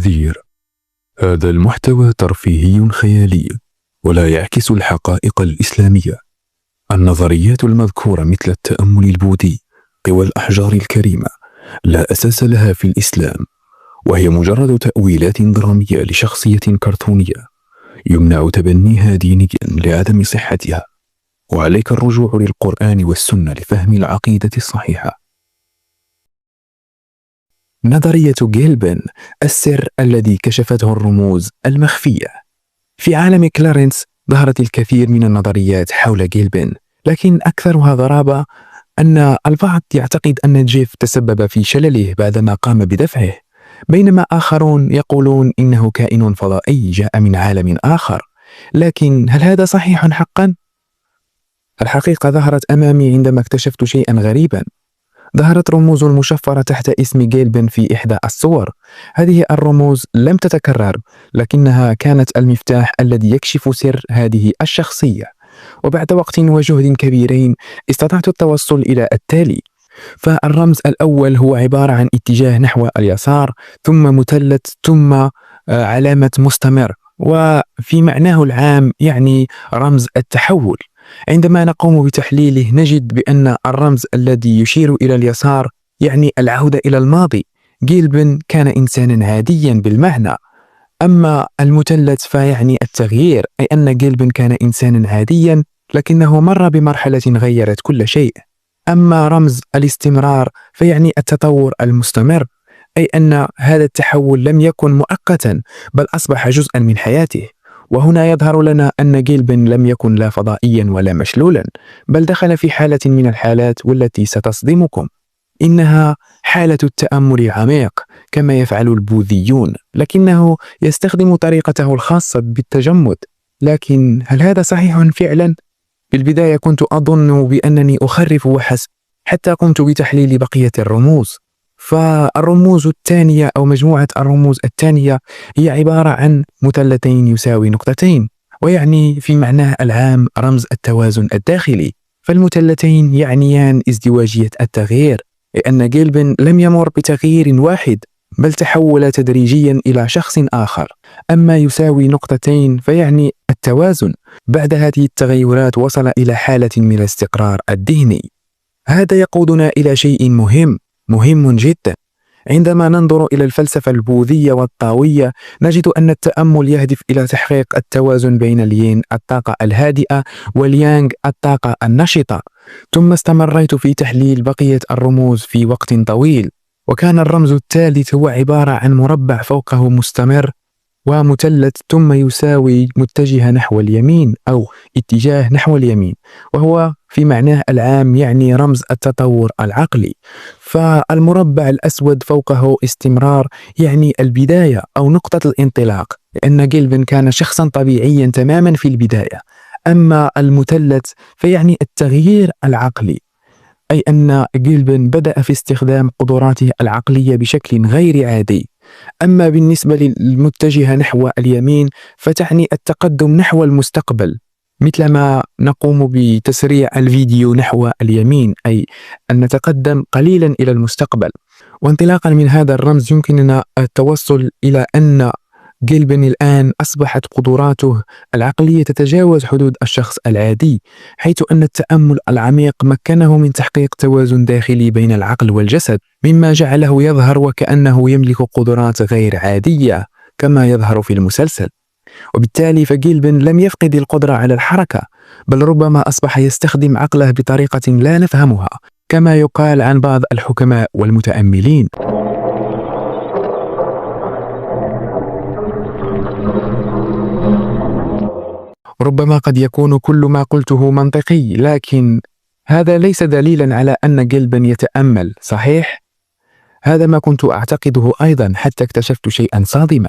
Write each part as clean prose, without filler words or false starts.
تحذير: هذا المحتوى ترفيهي خيالي ولا يعكس الحقائق الإسلامية. النظريات المذكورة مثل التأمل البوذي قوى الأحجار الكريمة لا أساس لها في الإسلام، وهي مجرد تأويلات درامية لشخصية كرتونية يمنع تبنيها دينيا لعدم صحتها، وعليك الرجوع للقرآن والسنة لفهم العقيدة الصحيحة. نظرية جيلبن، السر الذي كشفته الرموز المخفية. في عالم كلارنس ظهرت الكثير من النظريات حول جيلبن، لكن أكثرها غرابة أن البعض يعتقد أن جيف تسبب في شلله بعدما قام بدفعه، بينما آخرون يقولون إنه كائن فضائي جاء من عالم آخر. لكن هل هذا صحيح حقا؟ الحقيقة ظهرت أمامي عندما اكتشفت شيئا غريبا. ظهرت رموز مشفرة تحت اسم جيلبن في إحدى الصور. هذه الرموز لم تتكرر، لكنها كانت المفتاح الذي يكشف سر هذه الشخصية. وبعد وقت وجهد كبيرين استطعت التوصل إلى التالي. فالرمز الأول هو عبارة عن اتجاه نحو اليسار، ثم مثلث، ثم علامة مستمر، وفي معناه العام يعني رمز التحول. عندما نقوم بتحليله نجد بأن الرمز الذي يشير إلى اليسار يعني العودة إلى الماضي. جيلبن كان إنسانا عاديا بالمعنى. أما المثلث فيعني التغيير، أي أن جيلبن كان إنسانا عاديا لكنه مر بمرحلة غيرت كل شيء. أما رمز الاستمرار فيعني التطور المستمر، أي أن هذا التحول لم يكن مؤقتا بل أصبح جزءا من حياته. وهنا يظهر لنا أن جيلبن لم يكن لا فضائيا ولا مشلولا، بل دخل في حالة من الحالات والتي ستصدمكم. إنها حالة التأمل العميق كما يفعل البوذيون، لكنه يستخدم طريقته الخاصة بالتجمد. لكن هل هذا صحيح فعلا؟ في البداية كنت أظن بأنني أخرف وحسب، حتى قمت بتحليل بقية الرموز. فالرموز الثانية أو مجموعة الرموز الثانية هي عبارة عن مثلثين يساوي نقطتين، ويعني في معناه العام رمز التوازن الداخلي. فالمثلثين يعنيان ازدواجية التغيير، لأن جيلبن لم يمر بتغيير واحد بل تحول تدريجيا إلى شخص آخر. أما يساوي نقطتين فيعني التوازن. بعد هذه التغيرات وصل إلى حالة من الاستقرار الذهني. هذا يقودنا إلى شيء مهم جدا. عندما ننظر إلى الفلسفة البوذية والطاوية نجد أن التأمل يهدف إلى تحقيق التوازن بين اليين الطاقة الهادئة واليانغ الطاقة النشطة. ثم استمريت في تحليل بقية الرموز في وقت طويل، وكان الرمز الثالث هو عبارة عن مربع فوقه مستمر ومثلث ثم يساوي متجه نحو اليمين أو اتجاه نحو اليمين، وهو في معناه العام يعني رمز التطور العقلي. فالمربع الأسود فوقه استمرار يعني البداية أو نقطة الانطلاق، لأن جيلبن كان شخصا طبيعيا تماما في البداية. أما المثلث فيعني التغيير العقلي، أي أن جيلبن بدأ في استخدام قدراته العقلية بشكل غير عادي. أما بالنسبة للمتجهة نحو اليمين فتعني التقدم نحو المستقبل، مثلما نقوم بتسريع الفيديو نحو اليمين، أي أن نتقدم قليلا إلى المستقبل. وانطلاقا من هذا الرمز يمكننا التوصل إلى أن جيلبن الآن أصبحت قدراته العقلية تتجاوز حدود الشخص العادي، حيث أن التأمل العميق مكنه من تحقيق توازن داخلي بين العقل والجسد، مما جعله يظهر وكأنه يملك قدرات غير عادية كما يظهر في المسلسل. وبالتالي فجيلبن لم يفقد القدرة على الحركة، بل ربما أصبح يستخدم عقله بطريقة لا نفهمها، كما يقال عن بعض الحكماء والمتأملين. ربما قد يكون كل ما قلته منطقي، لكن هذا ليس دليلا على أن جيلبن يتأمل، صحيح؟ هذا ما كنت أعتقده أيضا حتى اكتشفت شيئا صادما،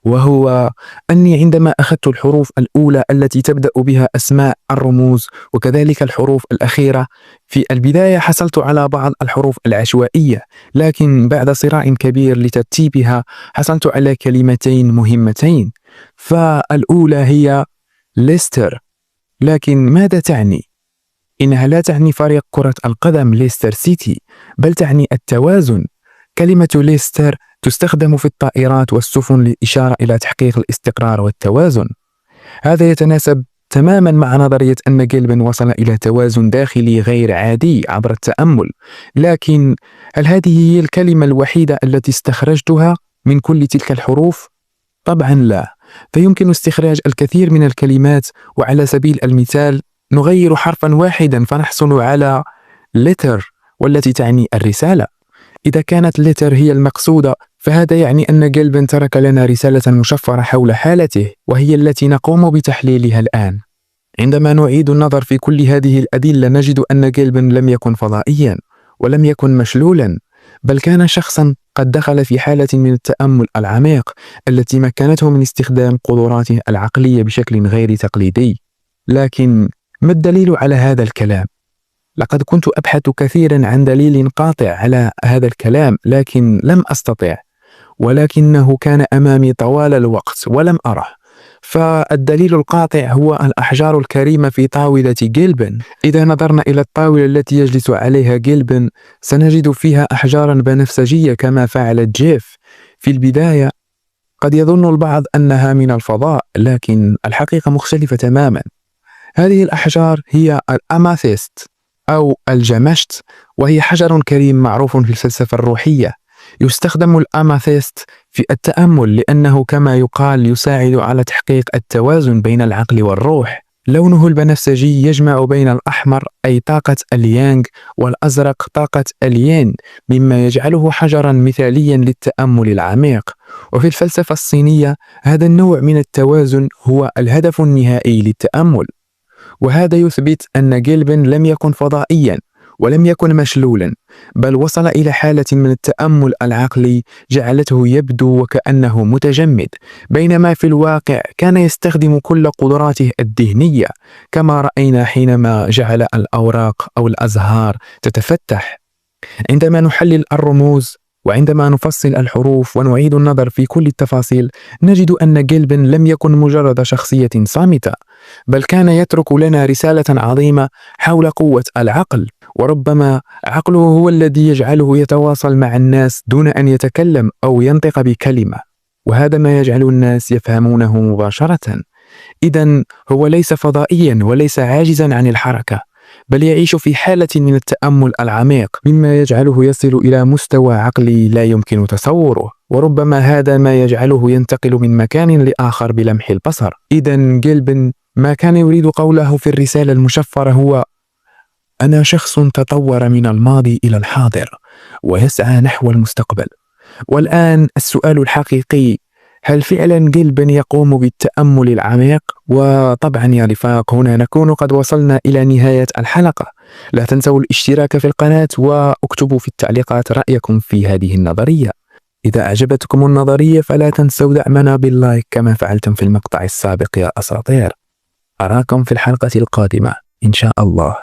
وهو أني عندما أخذت الحروف الأولى التي تبدأ بها أسماء الرموز وكذلك الحروف الأخيرة، في البداية حصلت على بعض الحروف العشوائية، لكن بعد صراع كبير لترتيبها حصلت على كلمتين مهمتين. فالأولى هي ليستر، لكن ماذا تعني؟ إنها لا تعني فريق كرة القدم ليستر سيتي، بل تعني التوازن. كلمة ليستر تستخدم في الطائرات والسفن للإشارة إلى تحقيق الاستقرار والتوازن. هذا يتناسب تماما مع نظرية أن جيلبن وصل إلى توازن داخلي غير عادي عبر التأمل. لكن هل هذه هي الكلمة الوحيدة التي استخرجتها من كل تلك الحروف؟ طبعا لا، فيمكن استخراج الكثير من الكلمات، وعلى سبيل المثال نغير حرفا واحدا فنحصل على letter، والتي تعني الرسالة. إذا كانت letter هي المقصودة، فهذا يعني أن جيلبن ترك لنا رسالة مشفرة حول حالته، وهي التي نقوم بتحليلها الآن. عندما نعيد النظر في كل هذه الأدلة نجد أن جيلبن لم يكن فضائيا، ولم يكن مشلولا، بل كان شخصا قد دخل في حالة من التأمل العميق التي مكنته من استخدام قدراته العقلية بشكل غير تقليدي. لكن ما الدليل على هذا الكلام؟ لقد كنت أبحث كثيرا عن دليل قاطع على هذا الكلام، لكن لم أستطع، ولكنه كان أمامي طوال الوقت ولم أره. فالدليل القاطع هو الأحجار الكريمة في طاولة جيلبن. إذا نظرنا إلى الطاولة التي يجلس عليها جيلبن سنجد فيها أحجارا بنفسجية كما فعلت جيف. في البداية قد يظن البعض أنها من الفضاء، لكن الحقيقة مختلفة تماما. هذه الأحجار هي الأماثيست أو الجمشت، وهي حجر كريم معروف في الفلسفة الروحية. يستخدم الأماثيست في التأمل لأنه كما يقال يساعد على تحقيق التوازن بين العقل والروح. لونه البنفسجي يجمع بين الأحمر أي طاقة اليانغ والأزرق طاقة الين، مما يجعله حجرا مثاليا للتأمل العميق. وفي الفلسفة الصينية هذا النوع من التوازن هو الهدف النهائي للتأمل. وهذا يثبت أن جيلبن لم يكن فضائيا ولم يكن مشلولا، بل وصل إلى حالة من التأمل العقلي جعلته يبدو وكأنه متجمد، بينما في الواقع كان يستخدم كل قدراته الذهنية، كما رأينا حينما جعل الأوراق أو الأزهار تتفتح. عندما نحلل الرموز وعندما نفصل الحروف ونعيد النظر في كل التفاصيل نجد أن جيلبن لم يكن مجرد شخصية صامتة، بل كان يترك لنا رسالة عظيمة حول قوة العقل. وربما عقله هو الذي يجعله يتواصل مع الناس دون أن يتكلم أو ينطق بكلمة، وهذا ما يجعل الناس يفهمونه مباشرة. إذن هو ليس فضائيا وليس عاجزا عن الحركة، بل يعيش في حالة من التأمل العميق، مما يجعله يصل إلى مستوى عقلي لا يمكن تصوره، وربما هذا ما يجعله ينتقل من مكان لآخر بلمح البصر. إذن جيلبن ما كان يريد قوله في الرسالة المشفرة هو: أنا شخص تطور من الماضي إلى الحاضر ويسعى نحو المستقبل. والآن السؤال الحقيقي: هل فعلا جيلبن يقوم بالتأمل العميق؟ وطبعا يا رفاق هنا نكون قد وصلنا إلى نهاية الحلقة. لا تنسوا الاشتراك في القناة واكتبوا في التعليقات رأيكم في هذه النظرية. إذا أعجبتكم النظرية فلا تنسوا دعمنا باللايك كما فعلتم في المقطع السابق يا أساطير. أراكم في الحلقة القادمة إن شاء الله.